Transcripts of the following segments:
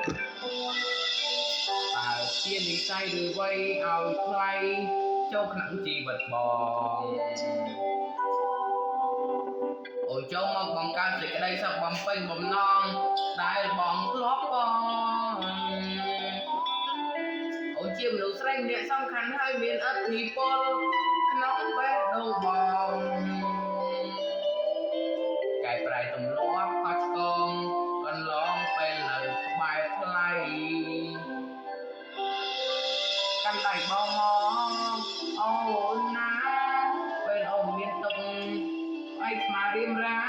ตើជានិស័យឬអ្វីឲ្យថ្លៃចូលក្នុងជីវិតបងអូនចូលមកបង្កើតសេចក្តីសុខបំពេញបំណងដែលបងធ្លាប់បងអូនជាមនុស្សស្រីម្នាក់សំខាន់ហើយមានឥទ្ធិពលក្នុងបេះដូងបងកែប្រែទម្លាប់ខុសឆ្គងកន្លងពេលនៅក្បែរថ្លៃកាន់ដៃបងមកអូនណាពេលអូនមានទុកអីស្មាររៀមរា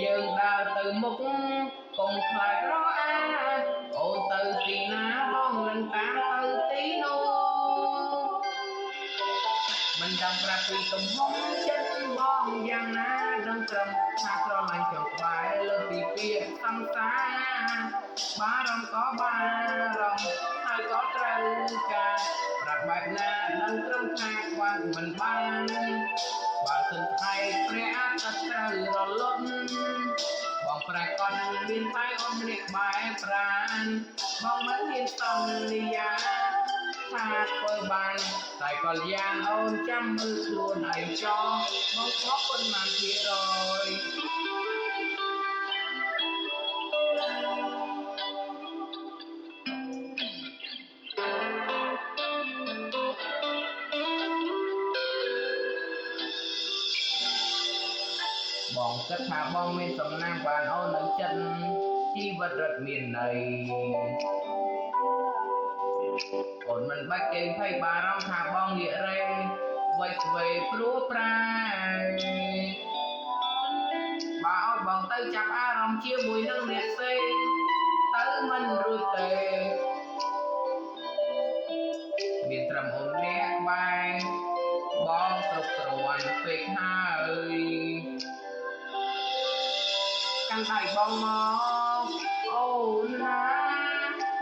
យើងដើរទៅមុខកុំខ្លាចរអាអូនទៅទីណាបងនឹងតាមទៅទីនោះមិនដឹងប្រាប់ពីទំហំចិត្តបងយ៉ាងណាដឹងត្រឹមថាស្រឡាញ់ចង់ក្បែរលើពីពាក្យសង្សារបារម្ភក៏បារម្ភហើយក៏ត្រូវការប្រាប់បែបណាដឹងត្រឹមថាខ្វះមិនបានបើសិនថ្ងៃព្រះអាទិត្យត្រូវរលត់បងប្រកាសមានតែអូនម្នាក់បែរប្រានបងមិនមានសន្យាថាធ្វើបានតែកលយ៉ាងអូនចាំមើលខ្លួនឯងចោលបងស្មោះប៉ុន្មានភាគរយបងគិតថាបងមានសំណាងបានអូននៅចិត្តជីវិតរត់មានន័យអូនមិនបាច់គេភ័យបារម្ភថាបងនិយាយវៃឆ្វេព្រោះប្រាបើឲ្យបងទៅចាប់អារម្មណ៍ជាមួយនឹងអ្នកផ្សេងទៅមិនរួចទេមានត្រឹមអូនអ្នកក្បែរបងគ្រប់គ្រាន់ពេកហើយកាន់ដៃបងមកអូនណា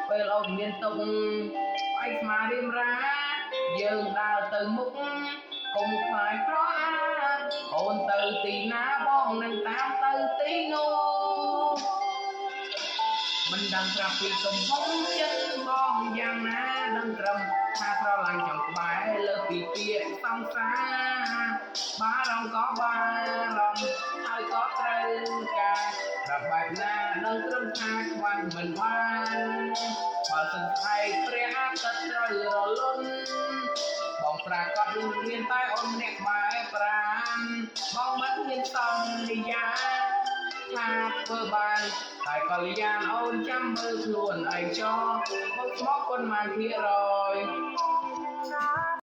ពេលអូនមានទុកឯស្មារៀមរាយើងដើរទៅមុខកុំខ្លាចប្រអាអូនទៅទីណាបងនឹងតាមទៅទីនោះមិនដឹងប្រាប់ពីទំហំចិត្តបងយ៉ាងណាដឹងត្រឹមថាស្រឡាញ់ចង់ក្បែរលើពីពាក្យសង្សារបារម្ភក៏បារម្ភហើយក៏ត្រូវការប្រាប់បែបណាដឹងត្រឹមថាខ្វះមិនបានបើសិនថ្ងៃព្រះអាទិត្យត្រូវរលត់បងប្រាកដមានតែអូនម្នាក់បែរប្រានបងមិនមានសន្យាថាធ្វើបានតែកលយ៉ាងអូនចាំមើលខ្លួនឯងចោលបងស្មោះប៉ុន្មានភាគរយ